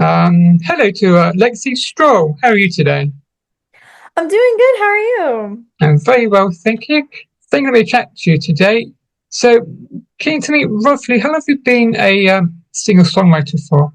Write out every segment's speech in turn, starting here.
Hello to Lexi Shroll. How are you today? I'm doing good. How are you? I'm very well, thank you. Thinking of a chat to you today. So, can you tell me roughly how long have you been a singer-songwriter for?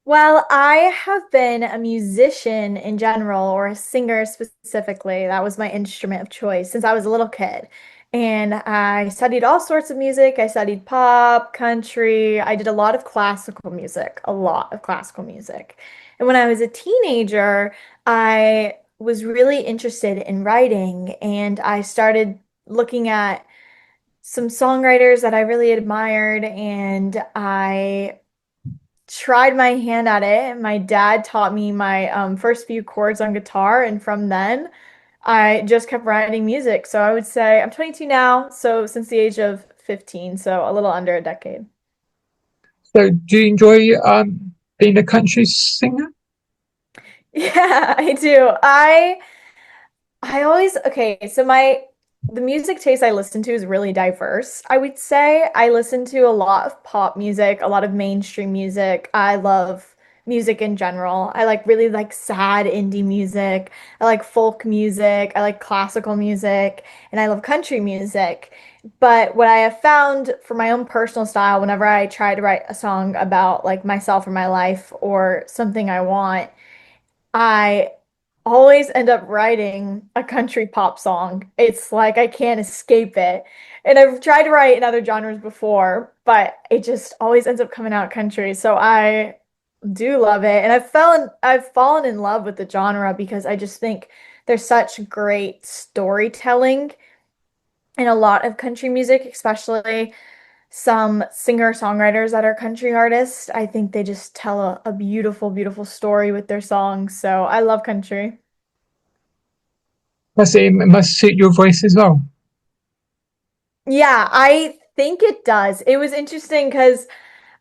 Well, I have been a musician in general, or a singer specifically. That was my instrument of choice since I was a little kid. And I studied all sorts of music. I studied pop, country. I did a lot of classical music, a lot of classical music. And when I was a teenager, I was really interested in writing, and I started looking at some songwriters that I really admired, and I tried my hand at it. My dad taught me my first few chords on guitar, and from then I just kept writing music. So I would say I'm 22 now, so since the age of 15, so a little under a decade. So, do you enjoy being a country singer? Yeah, I do. I always okay, so the music taste I listen to is really diverse. I would say I listen to a lot of pop music, a lot of mainstream music. I love music in general. I really like sad indie music. I like folk music. I like classical music, and I love country music. But what I have found for my own personal style, whenever I try to write a song about like myself or my life or something I want, I always end up writing a country pop song. It's like I can't escape it. And I've tried to write in other genres before, but it just always ends up coming out country. So I do love it. And I've fallen in love with the genre because I just think there's such great storytelling in a lot of country music, especially some singer-songwriters that are country artists. I think they just tell a beautiful, beautiful story with their songs. So I love country. It must suit your voice as well. Yeah, I think it does. It was interesting because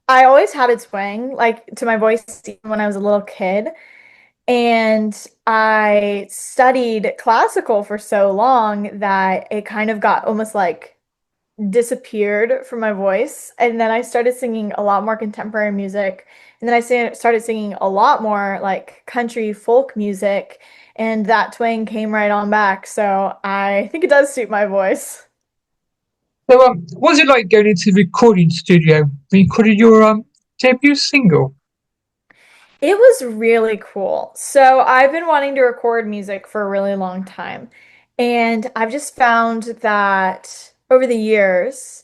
I always had a twang like to my voice even when I was a little kid. And I studied classical for so long that it kind of got almost like disappeared from my voice. And then I started singing a lot more contemporary music. And then started singing a lot more like country folk music. And that twang came right on back. So I think it does suit my voice. So, what was it like going into the recording studio when you recorded your debut single? It was really cool. So I've been wanting to record music for a really long time. And I've just found that over the years,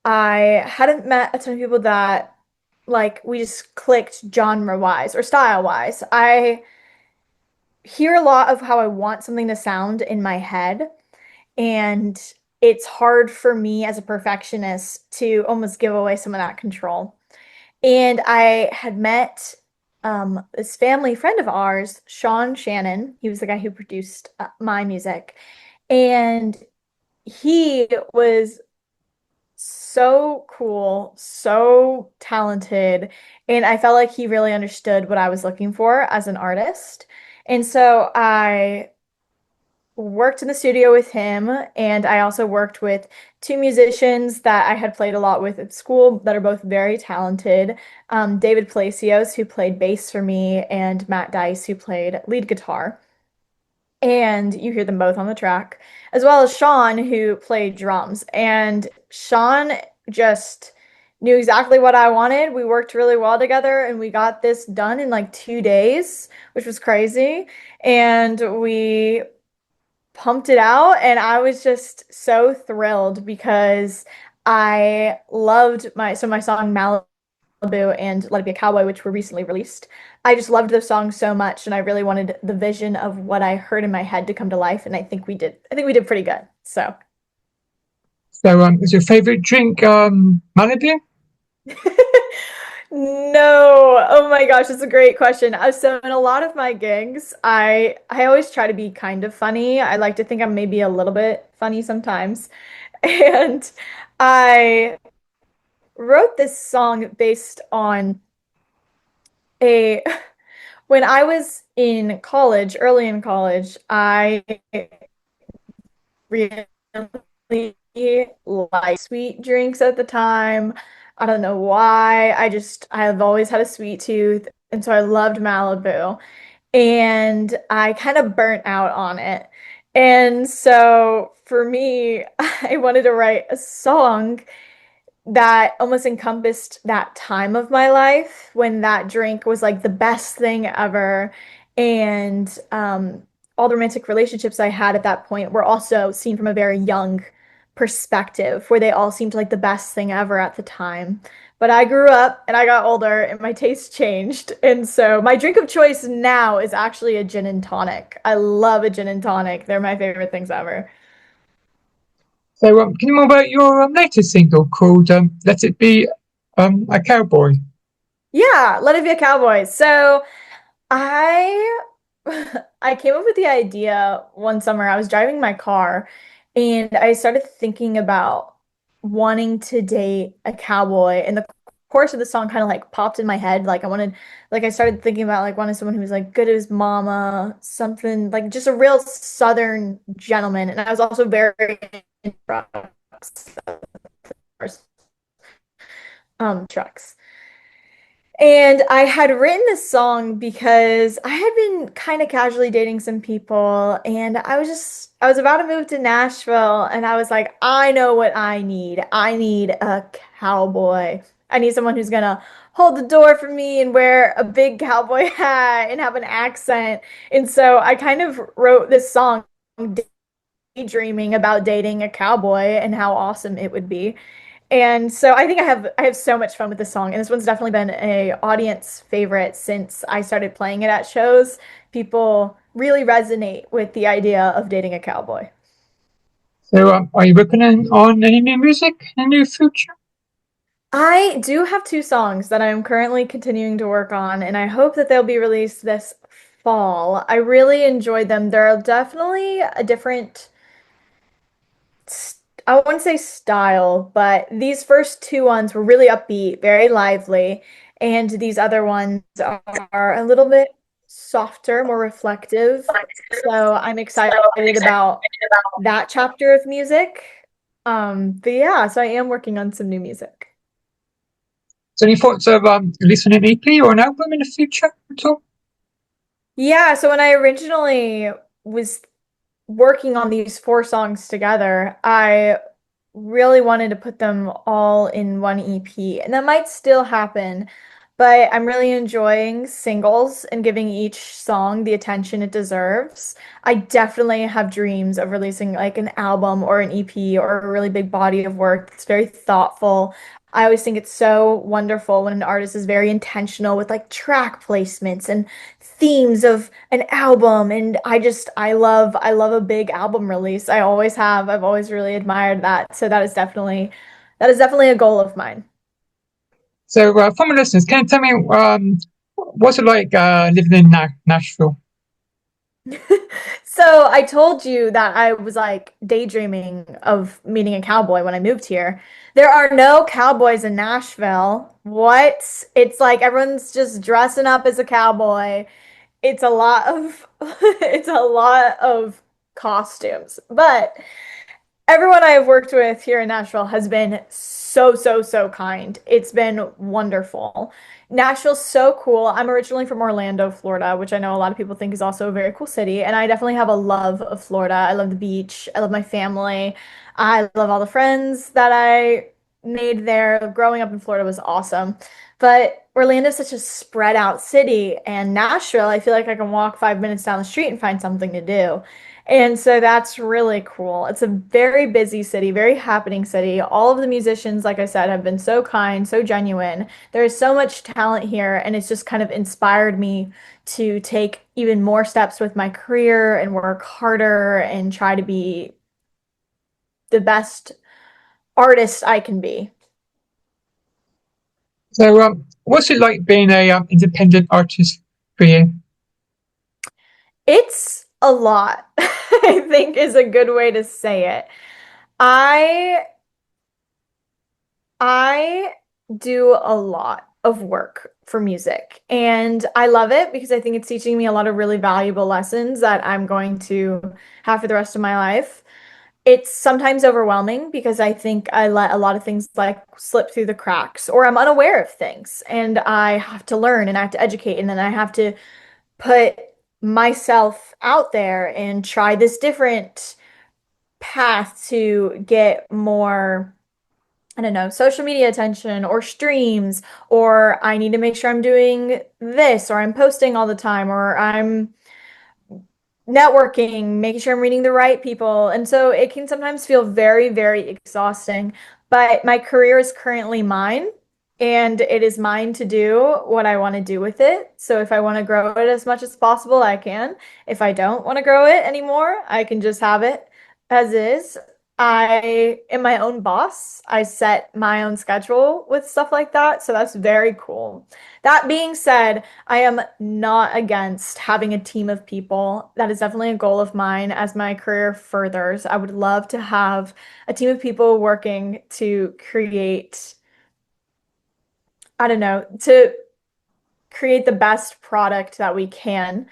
I hadn't met a ton of people that like we just clicked genre wise or style wise. I hear a lot of how I want something to sound in my head, and it's hard for me as a perfectionist to almost give away some of that control. And I had met this family friend of ours, Sean Shannon. He was the guy who produced my music. And he was so cool, so talented, and I felt like he really understood what I was looking for as an artist. And so I worked in the studio with him, and I also worked with two musicians that I had played a lot with at school that are both very talented. David Palacios, who played bass for me, and Matt Dice, who played lead guitar. And you hear them both on the track, as well as Sean, who played drums. And Sean just knew exactly what I wanted. We worked really well together, and we got this done in like 2 days, which was crazy. And we pumped it out, and I was just so thrilled because I loved my song Malibu and Let It Be a Cowboy, which were recently released. I just loved those songs so much, and I really wanted the vision of what I heard in my head to come to life, and I think we did. I think we did pretty good. So, So, is your favorite drink Malibu? no, oh my gosh, that's a great question. So in a lot of my gigs, I always try to be kind of funny. I like to think I'm maybe a little bit funny sometimes. And I wrote this song based on a when I was in college, early in college, I really liked sweet drinks at the time. I don't know why. I've always had a sweet tooth, and so I loved Malibu. And I kind of burnt out on it. And so for me, I wanted to write a song that almost encompassed that time of my life when that drink was like the best thing ever. And all the romantic relationships I had at that point were also seen from a very young perspective, where they all seemed like the best thing ever at the time. But I grew up and I got older and my taste changed. And so my drink of choice now is actually a gin and tonic. I love a gin and tonic. They're my favorite things ever. So, can you more about your latest single called "Let It Be a Cowboy"? Yeah, let it be a cowboy. So I I came up with the idea one summer. I was driving my car and I started thinking about wanting to date a cowboy. And the chorus of the song kind of like popped in my head. Like I started thinking about like wanting someone who was like good as his mama, something like just a real Southern gentleman. And I was also very into trucks. And I had written this song because I had been kind of casually dating some people, and I was about to move to Nashville, and I was like, I know what I need. I need a cowboy. I need someone who's gonna hold the door for me and wear a big cowboy hat and have an accent. And so I kind of wrote this song daydreaming about dating a cowboy and how awesome it would be. And so I think I have so much fun with this song, and this one's definitely been a audience favorite since I started playing it at shows. People really resonate with the idea of dating a cowboy. So, are you working on any new music in the near future? I do have two songs that I'm currently continuing to work on, and I hope that they'll be released this fall. I really enjoyed them. They're definitely a different I wouldn't say style, but these first two ones were really upbeat, very lively, and these other ones are a little bit softer, more reflective. So I'm excited about that chapter of music. But yeah, so I am working on some new music. So, any thoughts of releasing an EP or an album in the future at all? Yeah, so when I originally was working on these four songs together, I really wanted to put them all in one EP. And that might still happen, but I'm really enjoying singles and giving each song the attention it deserves. I definitely have dreams of releasing like an album or an EP or a really big body of work that's very thoughtful. I always think it's so wonderful when an artist is very intentional with like track placements and themes of an album. And I love a big album release. I always have. I've always really admired that. So that is definitely a goal of mine. So, for my listeners, can you tell me what's it like living in Nashville? So I told you that I was like daydreaming of meeting a cowboy when I moved here. There are no cowboys in Nashville. What? It's like everyone's just dressing up as a cowboy. It's a lot of it's a lot of costumes. But everyone I have worked with here in Nashville has been so kind. It's been wonderful. Nashville's so cool. I'm originally from Orlando, Florida, which I know a lot of people think is also a very cool city. And I definitely have a love of Florida. I love the beach. I love my family. I love all the friends that I made there. Growing up in Florida was awesome. But Orlando's such a spread out city, and Nashville, I feel like I can walk 5 minutes down the street and find something to do. And so that's really cool. It's a very busy city, very happening city. All of the musicians, like I said, have been so kind, so genuine. There is so much talent here, and it's just kind of inspired me to take even more steps with my career and work harder and try to be the best artist I can be. So, what's it like being a independent artist for you? It's a lot, I think is a good way to say it. I I do a lot of work for music, and I love it because I think it's teaching me a lot of really valuable lessons that I'm going to have for the rest of my life. It's sometimes overwhelming because I think I let a lot of things like slip through the cracks, or I'm unaware of things and I have to learn and I have to educate and then I have to put myself out there and try this different path to get more, I don't know, social media attention or streams, or I need to make sure I'm doing this, or I'm posting all the time, or I'm networking, making sure I'm reading the right people. And so it can sometimes feel very, very exhausting. But my career is currently mine, and it is mine to do what I want to do with it. So if I want to grow it as much as possible, I can. If I don't want to grow it anymore, I can just have it as is. I am my own boss. I set my own schedule with stuff like that. So that's very cool. That being said, I am not against having a team of people. That is definitely a goal of mine as my career furthers. I would love to have a team of people working to create, I don't know, to create the best product that we can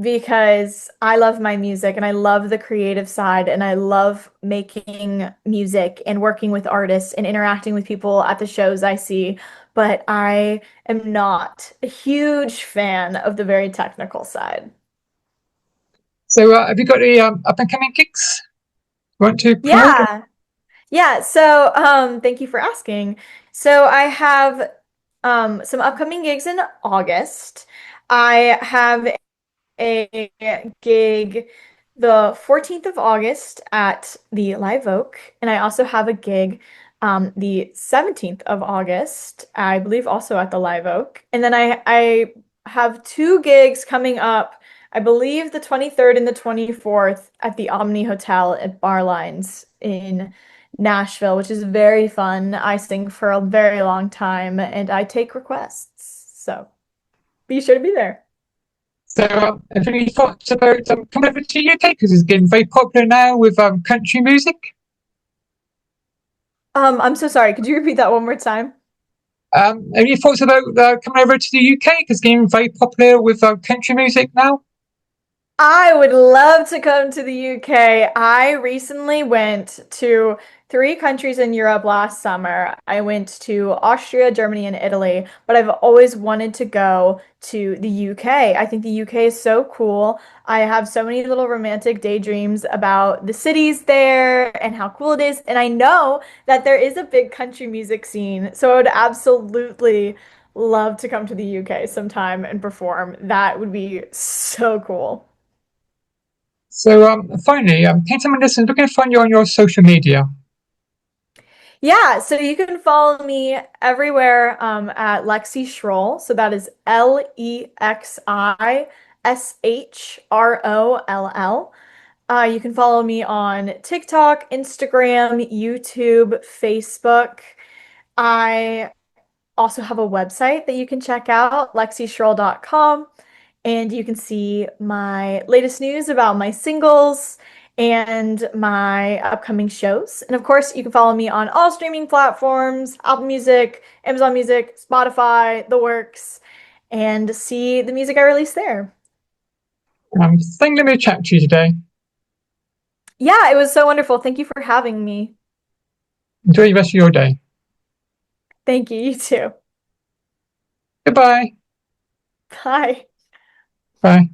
because I love my music and I love the creative side and I love making music and working with artists and interacting with people at the shows I see. But I am not a huge fan of the very technical side. So, have you got any up and coming gigs you want to promote? Yeah. Yeah, so thank you for asking. So I have some upcoming gigs in August. I have a gig the 14th of August at the Live Oak, and I also have a gig the 17th of August, I believe also at the Live Oak. And then I have two gigs coming up, I believe the 23rd and the 24th at the Omni Hotel at Barlines in Nashville, which is very fun. I sing for a very long time and I take requests. So be sure to be there. So, have you any thoughts about coming over to the UK because it's getting very popular now with country music? I'm so sorry. Could you repeat that one more time? Have you thoughts about coming over to the UK because it's getting very popular with country music now? I would love to come to the UK. I recently went to three countries in Europe last summer. I went to Austria, Germany, and Italy, but I've always wanted to go to the UK. I think the UK is so cool. I have so many little romantic daydreams about the cities there and how cool it is. And I know that there is a big country music scene. So I would absolutely love to come to the UK sometime and perform. That would be so cool. So, finally, can someone listen? Looking to find you on your social media. Yeah, so you can follow me everywhere at Lexi Shroll. So that is LEXISHROLL. You can follow me on TikTok, Instagram, YouTube, Facebook. I also have a website that you can check out, lexishroll.com, and you can see my latest news about my singles and my upcoming shows. And of course, you can follow me on all streaming platforms, Apple Music, Amazon Music, Spotify, the works, and see the music I release there. Thank you for chat to you today. Yeah, it was so wonderful. Thank you for having me. Enjoy the rest of your day. Thank you. You too. Goodbye. Bye. Bye.